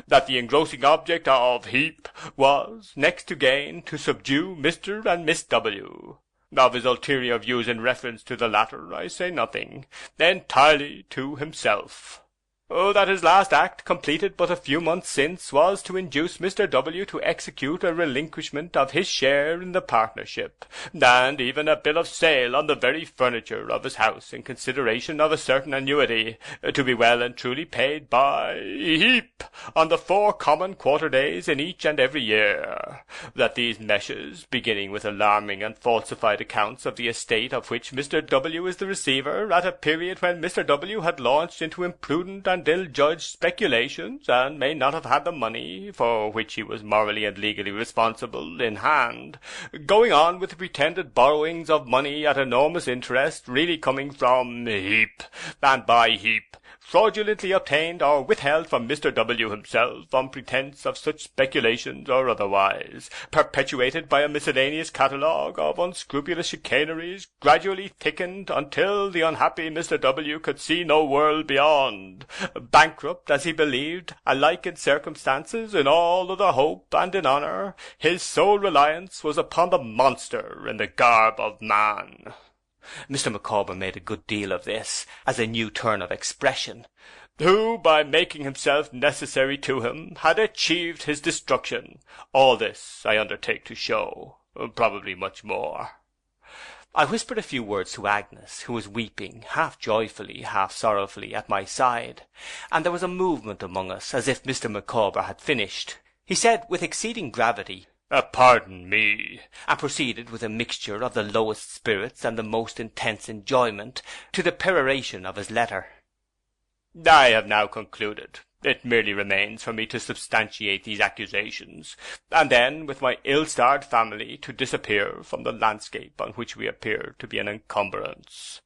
[SPEAKER 2] That the engrossing object of heap was, next to gain, to subdue Mr. and Miss W. Of his ulterior views in reference to the latter I say nothing, entirely to himself. That his last act, completed but a few months since, was to induce Mr. W. to execute a relinquishment of his share in the partnership, and even a bill of sale on the very furniture of his house in consideration of a certain annuity, to be well and truly paid by heap on the 4 common quarter days in each and every year. That these meshes, beginning with alarming and falsified accounts of the estate of which Mr. W. is the receiver, at a period when Mr. W. had launched into imprudent and ill-judged speculations, and may not have had the money, for which he was morally and legally responsible, in hand, going on with the pretended borrowings of money at enormous interest, really coming from heap, and by heap, fraudulently obtained or withheld from Mr. W. himself, on pretence of such speculations or otherwise, perpetuated by a miscellaneous catalogue of unscrupulous chicaneries, gradually thickened until the unhappy Mr. W. could see no world beyond, bankrupt, as he believed, alike in circumstances, in all other hope, and in honour, his sole reliance was upon the monster in the garb of man.
[SPEAKER 1] Mr. Micawber made a good deal of this, as a new turn of expression,
[SPEAKER 2] who, by making himself necessary to him, had achieved his destruction. All this I undertake to show, probably much more.
[SPEAKER 1] I whispered a few words to Agnes, who was weeping, half joyfully, half sorrowfully, at my side, and there was a movement among us, as if Mr. Micawber had finished. He said, with exceeding gravity,
[SPEAKER 2] Pardon me,
[SPEAKER 1] and proceeded with a mixture of the lowest spirits and the most intense enjoyment to the peroration of his letter.
[SPEAKER 2] I have now concluded. It merely remains for me to substantiate these accusations, and then, with my ill-starred family, to disappear from the landscape on which we appear to be an encumbrance.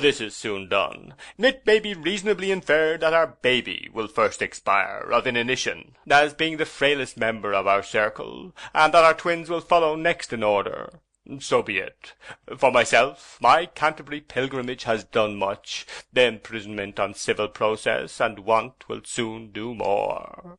[SPEAKER 2] This is soon done. It may be reasonably inferred that our baby will first expire of inanition, as being the frailest member of our circle, and that our twins will follow next in order. So be it. For myself, my Canterbury pilgrimage has done much. The imprisonment on civil process and want will soon do more.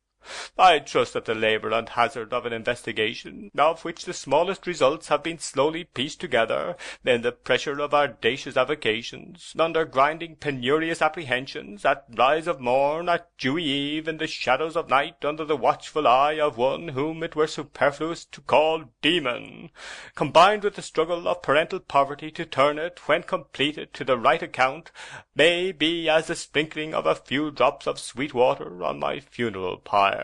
[SPEAKER 2] I trust that the labour and hazard of an investigation, of which the smallest results have been slowly pieced together, in the pressure of audacious avocations, under grinding penurious apprehensions, at rise of morn, at dewy eve, in the shadows of night, under the watchful eye of one whom it were superfluous to call demon, combined with the struggle of parental poverty to turn it, when completed, to the right account, may be as the sprinkling of a few drops of sweet water on my funeral pyre.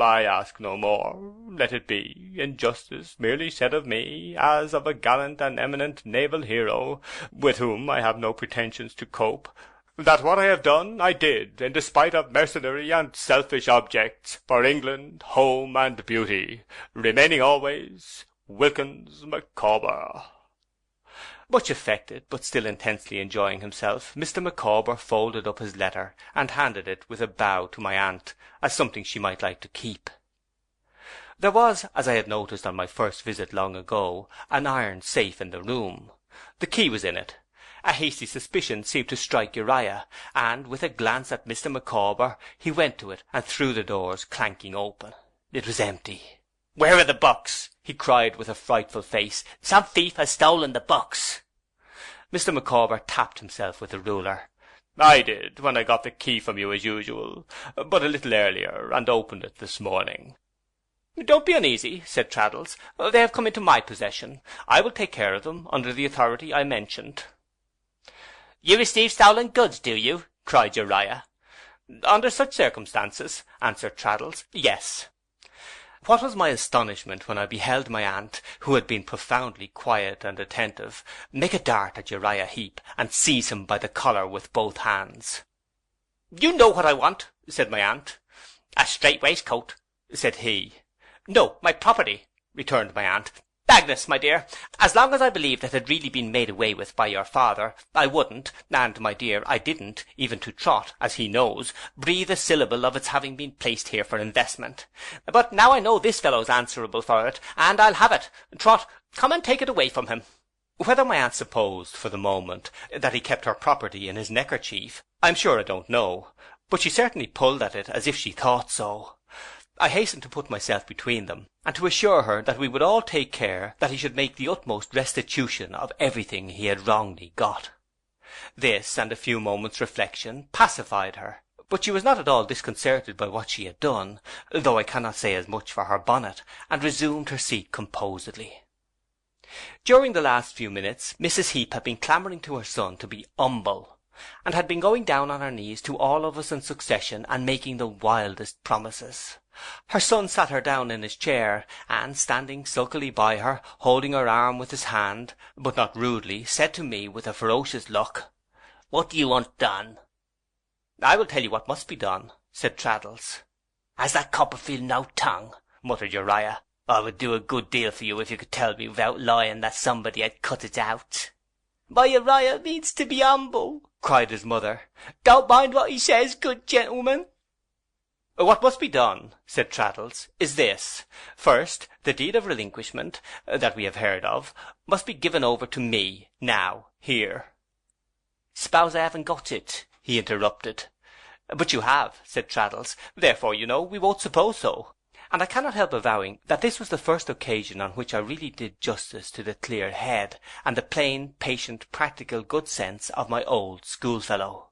[SPEAKER 2] I ask no more. Let it be, in justice, merely said of me, as of a gallant and eminent naval hero, with whom I have no pretensions to cope, that what I have done I did, in despite of mercenary and selfish objects, for England, home, and beauty, remaining always Wilkins Micawber.
[SPEAKER 1] Much affected, but still intensely enjoying himself, Mr. Micawber folded up his letter and handed it with a bow to my aunt as something she might like to keep. There was, as I had noticed on my first visit long ago, an iron safe in the room. The key was in it. A hasty suspicion seemed to strike Uriah, and with a glance at Mr. Micawber he went to it and threw the doors clanking open. It was empty. "Where are the books?" he cried with a frightful face. "Some thief has stolen the books." Mr. Micawber tapped himself with the ruler.
[SPEAKER 2] "I did, when I got the key from you as usual, but a little earlier, and opened it this morning."
[SPEAKER 1] "Don't be uneasy," said Traddles. "They have come into my possession. I will take care of them, under the authority I mentioned."
[SPEAKER 3] "You receive stolen goods, do you?" cried Uriah.
[SPEAKER 1] "Under such circumstances," answered Traddles, "yes." What was my astonishment when I beheld my aunt, who had been profoundly quiet and attentive, make a dart at Uriah Heep and seize him by the collar with both hands.
[SPEAKER 3] "You know what I want," said my aunt.
[SPEAKER 1] "A strait waistcoat," said he.
[SPEAKER 3] "No, my property," returned my aunt. "Agnes, my dear, as long as I believed it had really been made away with by your father, I wouldn't, and, my dear, I didn't, even to Trot, as he knows, breathe a syllable of its having been placed here for investment. But now I know this fellow's answerable for it, and I'll have it. Trot, come and take it away from him."
[SPEAKER 1] Whether my aunt supposed, for the moment, that he kept her property in his neckerchief, I'm sure I don't know, but she certainly pulled at it as if she thought so. I hastened to put myself between them, and to assure her that we would all take care that he should make the utmost restitution of everything he had wrongly got. This, and a few moments' reflection, pacified her, but she was not at all disconcerted by what she had done, though I cannot say as much for her bonnet, and resumed her seat composedly. During the last few minutes Mrs. Heep had been clamouring to her son to be humble, and had been going down on her knees to all of us in succession and making the wildest promises. Her son sat her down in his chair, and standing sulkily by her, holding her arm with his hand, but not rudely, said to me with a ferocious look, "What do you want done?" "I will tell you what must be done," said Traddles.
[SPEAKER 3] "Has that Copperfield no tongue?" muttered Uriah. "I would do a good deal for you if you could tell me without lying that somebody had cut it out."
[SPEAKER 4] "My Uriah means to be humble,"
[SPEAKER 1] cried his mother.
[SPEAKER 4] "Don't mind what he says, good gentleman."
[SPEAKER 1] "What must be done," said Traddles, "is this. First, the deed of relinquishment, that we have heard of, must be given over to me, now, here."
[SPEAKER 3] "Suppose I haven't got it?" he interrupted.
[SPEAKER 1] "But you have," said Traddles. "Therefore, you know, we won't suppose so." And I cannot help avowing that this was the first occasion on which I really did justice to the clear head, and the plain, patient, practical good sense of my old schoolfellow.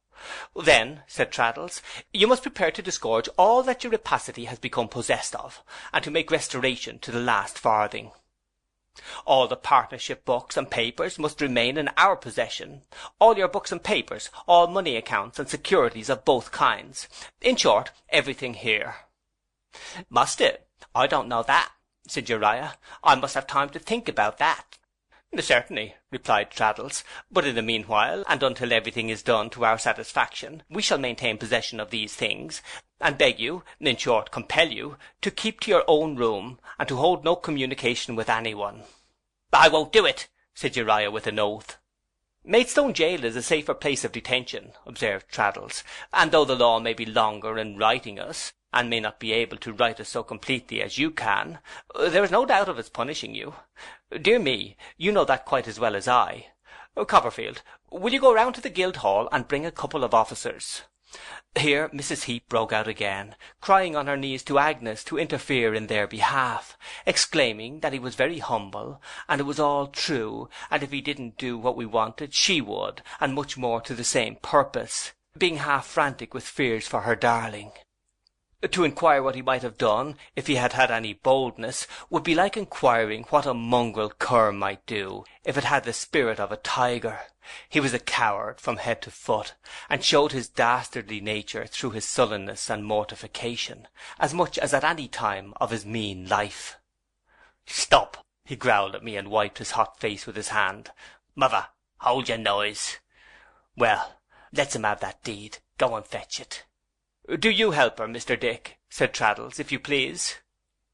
[SPEAKER 1] "Then," said Traddles, "you must prepare to disgorge all that your rapacity has become possessed of, and to make restoration to the last farthing. All the partnership books and papers must remain in our possession. All your books and papers, all money accounts and securities of both kinds. In short, everything here."
[SPEAKER 3] "Must it? I don't know that," said Uriah. "I must have time to think about that."
[SPEAKER 1] "Certainly," replied Traddles. "But in the meanwhile, and until everything is done to our satisfaction, we shall maintain possession of these things, and beg you, in short compel you, to keep to your own room, and to hold no communication with anyone."
[SPEAKER 3] "I won't do it," said Uriah with an oath.
[SPEAKER 1] "Maidstone Jail is a safer place of detention," observed Traddles, "and though the law may be longer in righting us, and may not be able to right us so completely as you can, there is no doubt of its punishing you. Dear me, you know that quite as well as I. Copperfield, will you go round to the Guildhall and bring a couple of officers?" Here Mrs. Heep broke out again, crying on her knees to Agnes to interfere in their behalf, exclaiming that he was very humble, and it was all true, and if he didn't do what we wanted, she would, and much more to the same purpose, being half frantic with fears for her darling. To inquire what he might have done, if he had had any boldness, would be like inquiring what a mongrel cur might do, if it had the spirit of a tiger. He was a coward from head to foot, and showed his dastardly nature through his sullenness and mortification, as much as at any time of his mean life. "Stop!" he growled at me, and wiped his hot face with his hand. "Mother, hold your noise. Well, let's him have that deed. Go and fetch it." "Do you help her, Mr. Dick," said Traddles, "if you please."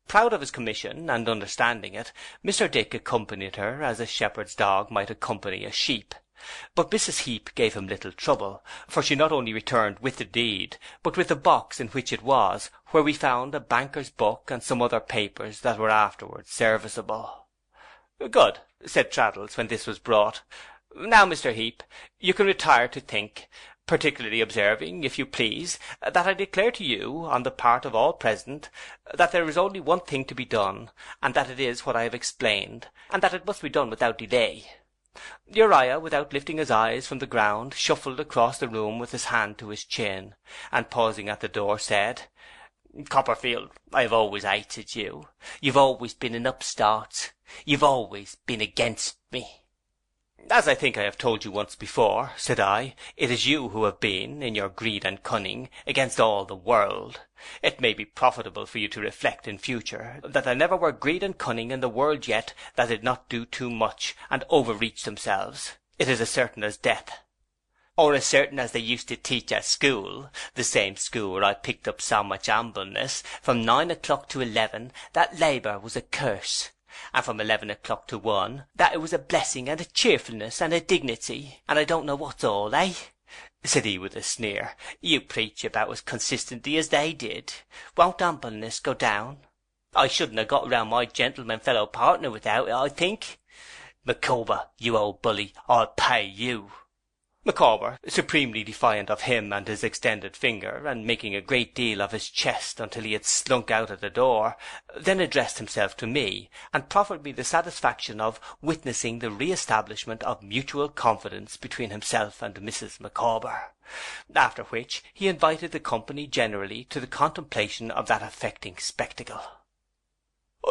[SPEAKER 1] Proud of his commission, and understanding it, Mr. Dick accompanied her as a shepherd's dog might accompany a sheep. But Mrs. Heep gave him little trouble, for she not only returned with the deed, but with the box in which it was, where we found a banker's book and some other papers that were afterwards serviceable. "Good," said Traddles, when this was brought. "Now, Mr. Heep, you can retire to think, particularly observing, if you please, that I declare to you, on the part of all present, that there is only one thing to be done, and that it is what I have explained, and that it must be done without delay." Uriah, without lifting his eyes from the ground, shuffled across the room with his hand to his chin, and pausing at the door, said, "Copperfield, I have always hated you. You've always been an upstart. You've always been against me." "As I think I have told you once before," said I, "it is you who have been, in your greed and cunning, against all the world. It may be profitable for you to reflect in future that there never were greed and cunning in the world yet that did not do too much and overreach themselves. It is as certain as death." "Or as certain as they used to teach at school, the same school where I picked up so much humbleness, from 9 o'clock to 11, that labour was a curse, and from 11 o'clock to 1, that it was a blessing and a cheerfulness and a dignity, and I don't know what's all, eh?" said he with a sneer. "You preach about as consistently as they did. Won't humbleness go down? I shouldn't have got round my gentleman fellow partner without it, I think. Micawber, you old bully, I'll pay you." Micawber, supremely defiant of him and his extended finger, and making a great deal of his chest until he had slunk out at the door, then addressed himself to me, and proffered me the satisfaction of witnessing the re-establishment of mutual confidence between himself and Mrs. Micawber, after which he invited the company generally to the contemplation of that affecting spectacle.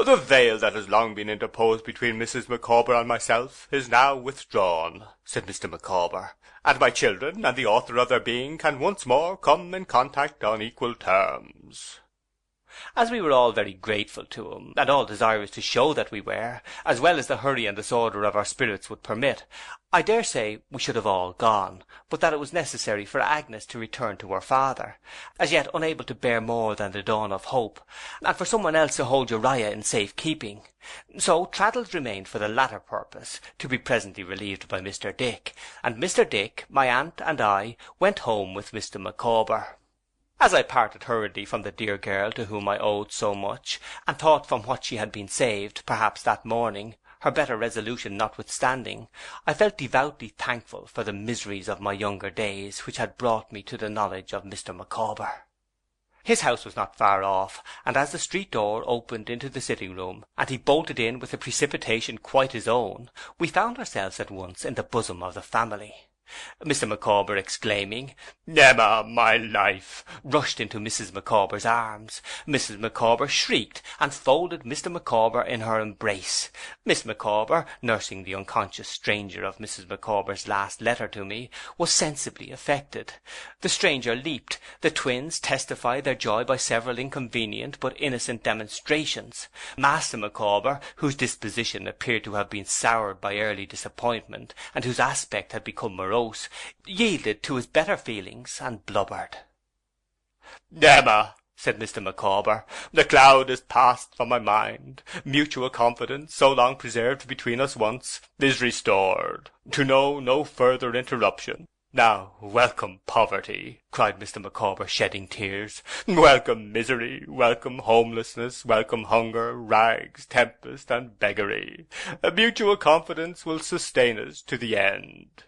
[SPEAKER 2] "The veil that has long been interposed between Mrs. Micawber and myself is now withdrawn," said Mr. Micawber, "and my children and the author of their being can once more come in contact on equal terms."
[SPEAKER 1] As we were all very grateful to him, and all desirous to show that we were, as well as the hurry and disorder of our spirits would permit, I dare say we should have all gone, but that it was necessary for Agnes to return to her father, as yet unable to bear more than the dawn of hope, and for someone else to hold Uriah in safe keeping. So Traddles remained for the latter purpose, to be presently relieved by Mr. Dick, and Mr. Dick, my aunt, and I went home with Mr. Micawber. As I parted hurriedly from the dear girl to whom I owed so much, and thought from what she had been saved, perhaps that morning, her better resolution notwithstanding, I felt devoutly thankful for the miseries of my younger days which had brought me to the knowledge of Mr. Micawber. His house was not far off, and as the street door opened into the sitting-room, and he bolted in with a precipitation quite his own, we found ourselves at once in the bosom of the family. Mr. Micawber, exclaiming, "Emma, my life!" rushed into Mrs. Micawber's arms. Mrs. Micawber shrieked, and folded Mr. Micawber in her embrace. Miss Micawber, nursing the unconscious stranger of Mrs. Micawber's last letter to me, was sensibly affected. The stranger leaped. The twins testified their joy by several inconvenient but innocent demonstrations. Master Micawber, whose disposition appeared to have been soured by early disappointment, and whose aspect had become morose, yielded to his better feelings and blubbered.
[SPEAKER 2] "Emma," said Mr. Micawber, "the cloud is passed from my mind. Mutual confidence, so long preserved between us once, is restored, to know no further interruption. Now, welcome poverty," cried Mr. Micawber, shedding tears. "Welcome misery, welcome homelessness, welcome hunger, rags, tempest, and beggary. Mutual confidence will sustain us to the end."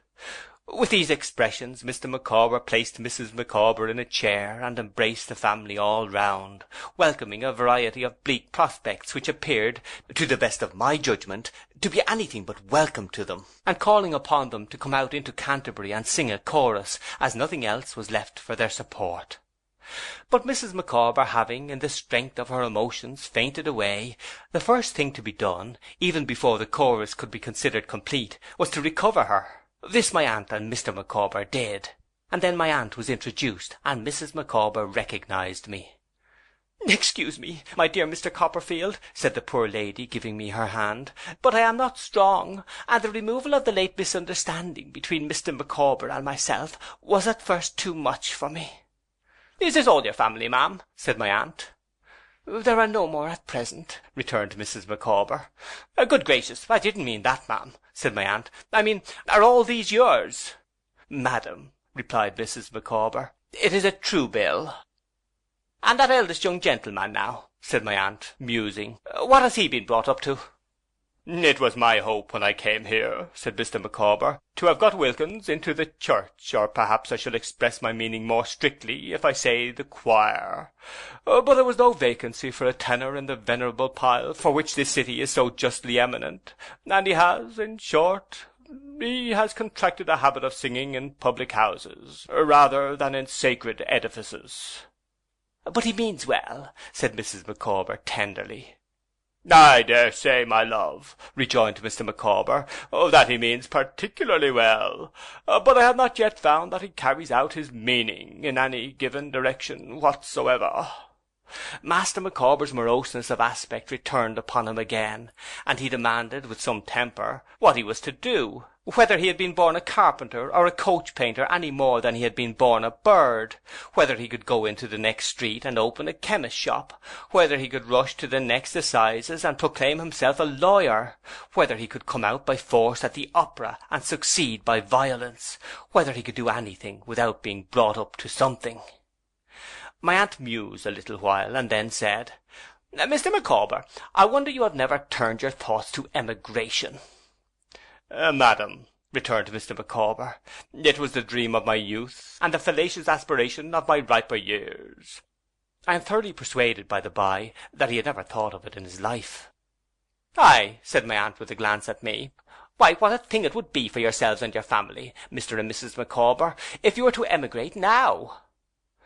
[SPEAKER 1] With these expressions, Mr. Micawber placed Mrs. Micawber in a chair, and embraced the family all round, welcoming a variety of bleak prospects which appeared, to the best of my judgment, to be anything but welcome to them, and calling upon them to come out into Canterbury and sing a chorus, as nothing else was left for their support. But Mrs. Micawber having, in the strength of her emotions, fainted away, the first thing to be done, even before the chorus could be considered complete, was to recover her. This my aunt and Mr. Micawber did, and then my aunt was introduced, and Mrs. Micawber recognized me. "Excuse me, my dear Mr. Copperfield," said the poor lady, giving me her hand, "but I am not strong, and the removal of the late misunderstanding between Mr. Micawber and myself was at first too much for me." "Is this all your family, ma'am?" said my aunt.
[SPEAKER 3] "There are no more at present," returned Mrs. Micawber.
[SPEAKER 1] Good gracious, I didn't mean that, ma'am," said my aunt. "I mean, are all these yours?" "Madam," replied Mrs. Micawber, "it is a true bill." "And that eldest young gentleman, now," said my aunt, musing. "What has he been brought up to?"
[SPEAKER 2] "It was my hope when I came here," said Mr. Micawber, "to have got Wilkins into the church, or perhaps I should express my meaning more strictly if I say the choir. But there was no vacancy for a tenor in the venerable pile for which this city is so justly eminent, and he has, in short, he has contracted a habit of singing in public houses, rather than in sacred edifices."
[SPEAKER 1] "But he means well," said Mrs. Micawber tenderly.
[SPEAKER 2] "I dare say, my love," rejoined Mr. Micawber, "that he means particularly well, but I have not yet found that he carries out his meaning in any given direction whatsoever."
[SPEAKER 1] Master Micawber's moroseness of aspect returned upon him again, and he demanded, with some temper, what he was to do, whether he had been born a carpenter or a coach painter any more than he had been born a bird, whether he could go into the next street and open a chemist's shop, whether he could rush to the next assizes and proclaim himself a lawyer, whether he could come out by force at the opera and succeed by violence, whether he could do anything without being brought up to something. My aunt mused a little while, and then said, "Mr. Micawber, I wonder you have never turned your thoughts to emigration."
[SPEAKER 2] "Madam," returned Mr. Micawber, "it was the dream of my youth, and the fallacious aspiration of my riper years."
[SPEAKER 1] I am thoroughly persuaded, by the by, that he had never thought of it in his life.
[SPEAKER 3] "Aye," said my aunt, with a glance at me. "Why, what a thing it would be for yourselves and your family, Mr. and Mrs. Micawber, if you were to emigrate now."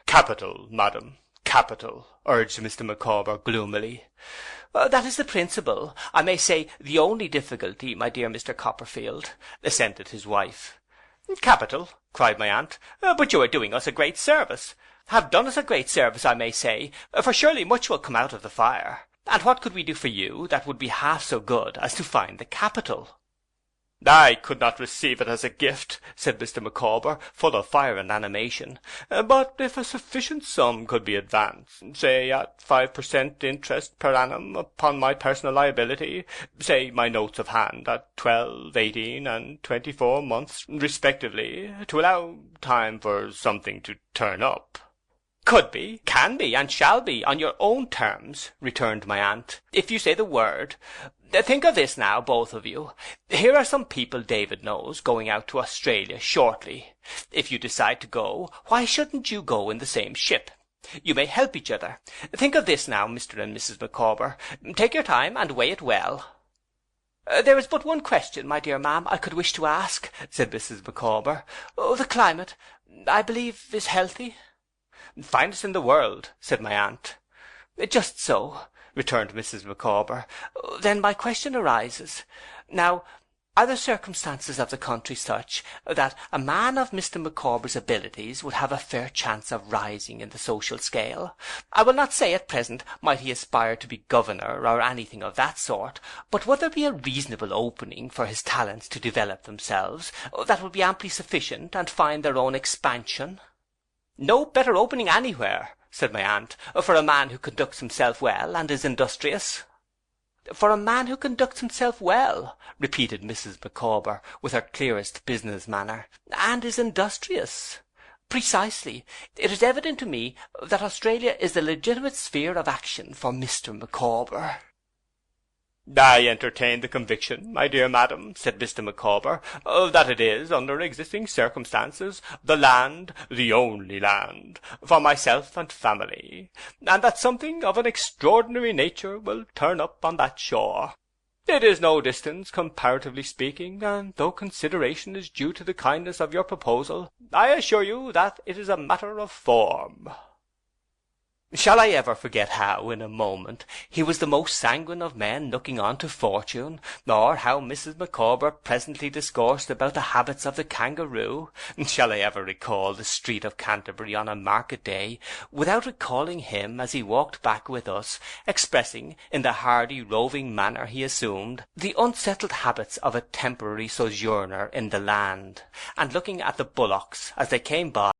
[SPEAKER 2] "Capital, madam, capital," urged Mr. Micawber gloomily.
[SPEAKER 3] "That is the principal, I may say the only difficulty, my dear Mr. Copperfield," assented his wife.
[SPEAKER 1] "Capital!" cried my aunt. "But you are doing us a great service.
[SPEAKER 3] "Have done us a great service, I may say, for surely much will come out of the fire.
[SPEAKER 1] And what could we do for you that would be half so good as to find the capital?"
[SPEAKER 2] "I could not receive it as a gift," said Mr. Micawber, full of fire and animation. "But if a sufficient sum could be advanced, say at 5% interest per annum upon my personal liability, say my notes of hand at 12, 18, and 24 months respectively, to allow time for something to turn up."
[SPEAKER 1] "Could be, can be, and shall be, on your own terms," returned my aunt, "if you say the word. Think of this now, both of you. Here are some people David knows going out to Australia shortly. If you decide to go, why shouldn't you go in the same ship? You may help each other. Think of this now, Mr. and Mrs. Micawber. Take your time and weigh it well."
[SPEAKER 3] "There is but one question, my dear ma'am, I could wish to ask," said Mrs. Micawber. "The climate, I believe, is healthy?"
[SPEAKER 1] "Finest in the world," said my aunt.
[SPEAKER 3] "Just so," returned Mrs. Micawber. "Then my question arises. Now, are the circumstances of the country such that a man of Mr. Micawber's abilities would have a fair chance of rising in the social scale? I will not say at present might he aspire to be governor or anything of that sort, but would there be a reasonable opening for his talents to develop themselves, that would be amply sufficient and find their own expansion?"
[SPEAKER 1] "No better opening anywhere," said my aunt, "for a man who conducts himself well and is industrious."
[SPEAKER 3] "For a man who conducts himself well," repeated Mrs. Micawber, with her clearest business manner, "and is industrious. Precisely. It is evident to me that Australia is the legitimate sphere of action for Mr. Micawber."
[SPEAKER 2] "I entertain the conviction, my dear madam," said Mr. Micawber, "that it is, under existing circumstances, the land, the only land, for myself and family, and that something of an extraordinary nature will turn up on that shore. It is no distance, comparatively speaking, and though consideration is due to the kindness of your proposal, I assure you that it is a matter of form."
[SPEAKER 1] Shall I ever forget how, in a moment, he was the most sanguine of men looking on to fortune, or how Mrs. Micawber presently discoursed about the habits of the kangaroo? Shall I ever recall the street of Canterbury on a market day, without recalling him as he walked back with us, expressing, in the hardy roving manner he assumed, the unsettled habits of a temporary sojourner in the land, and looking at the bullocks as they came by,